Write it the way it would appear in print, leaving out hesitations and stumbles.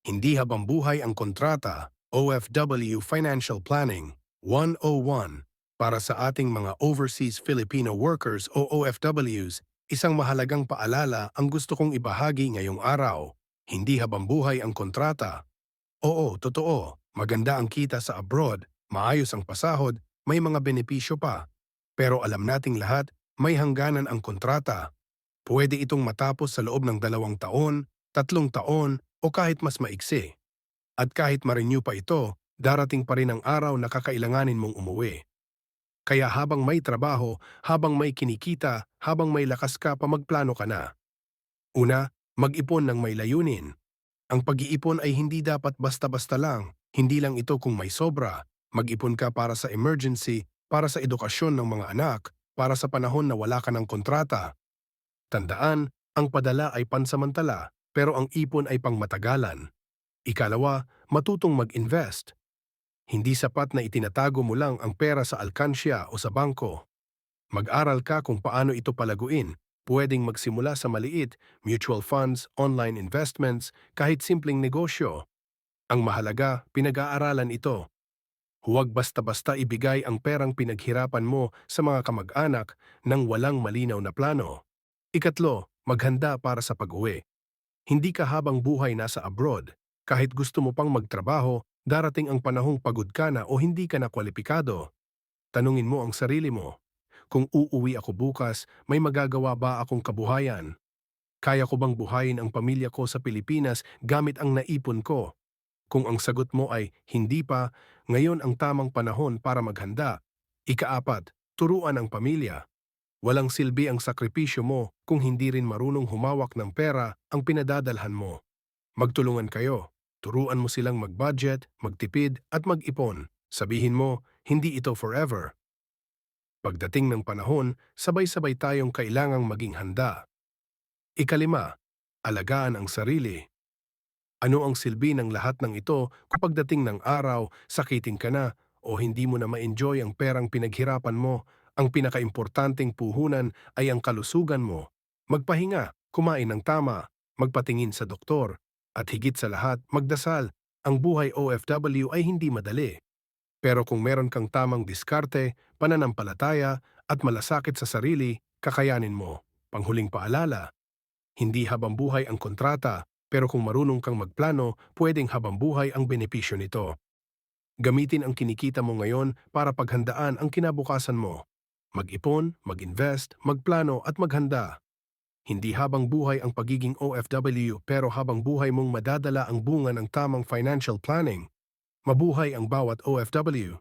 Hindi habang buhay ang kontrata, OFW Financial Planning 101. Para sa ating mga Overseas Filipino Workers o OFWs, isang mahalagang paalala ang gusto kong ibahagi ngayong araw. Hindi habang buhay ang kontrata. Oo, totoo. Maganda ang kita sa abroad, maayos ang pasahod, may mga benepisyo pa. Pero alam nating lahat, may hangganan ang kontrata. Pwede itong matapos sa loob ng 2 taon, 3 taon, o kahit mas maiksi. At kahit ma-renew pa ito, darating pa rin ang araw na kakailanganin mong umuwi. Kaya habang may trabaho, habang may kinikita, habang may lakas ka pa magplano ka na. Una, mag-ipon ng may layunin. Ang pag-iipon ay hindi dapat basta-basta lang. Hindi lang ito kung may sobra. Mag-ipon ka para sa emergency, para sa edukasyon ng mga anak, para sa panahon na wala ka ng kontrata. Tandaan, ang padala ay pansamantala, pero ang ipon ay pangmatagalan. Ikalawa, matutong mag-invest. Hindi sapat na itinatago mo lang ang pera sa alkansya o sa bangko. Mag-aral ka kung paano ito palaguin. Pwedeng magsimula sa maliit, mutual funds, online investments, kahit simpleng negosyo. Ang mahalaga, pinag-aaralan ito. Huwag basta-basta ibigay ang perang pinaghirapan mo sa mga kamag-anak nang walang malinaw na plano. Ikatlo, maghanda para sa pag-uwi. Hindi ka habang buhay nasa abroad. Kahit gusto mo pang magtrabaho, darating ang panahong pagod ka na o hindi ka na kwalipikado. Tanungin mo ang sarili mo. Kung uuwi ako bukas, may magagawa ba akong kabuhayan? Kaya ko bang buhayin ang pamilya ko sa Pilipinas gamit ang naipon ko? Kung ang sagot mo ay hindi pa, ngayon ang tamang panahon para maghanda. Ikaapat, turuan ang pamilya. Walang silbi ang sakripisyo mo kung hindi rin marunong humawak ng pera ang pinadadalhan mo. Magtulungan kayo. Turuan mo silang mag-budget, magtipid at mag-ipon. Sabihin mo, hindi ito forever. Pagdating ng panahon, sabay-sabay tayong kailangang maging handa. Ikalima, alagaan ang sarili. Ano ang silbi ng lahat ng ito kung pagdating ng araw, sakitin ka na o hindi mo na ma-enjoy ang perang pinaghirapan mo? Ang pinakaimportanteng puhunan ay ang kalusugan mo. Magpahinga, kumain ng tama, magpatingin sa doktor, at higit sa lahat, magdasal. Ang buhay OFW ay hindi madali. Pero kung meron kang tamang diskarte, pananampalataya, at malasakit sa sarili, kakayanin mo. Panghuling paalala, hindi habang buhay ang kontrata, pero kung marunong kang magplano, pwedeng habang buhay ang benepisyo nito. Gamitin ang kinikita mo ngayon para paghandaan ang kinabukasan mo. Mag-ipon, mag-invest, magplano at maghanda. Hindi habang buhay ang pagiging OFW pero habang buhay mong madadala ang bunga ng tamang financial planning. Mabuhay ang bawat OFW.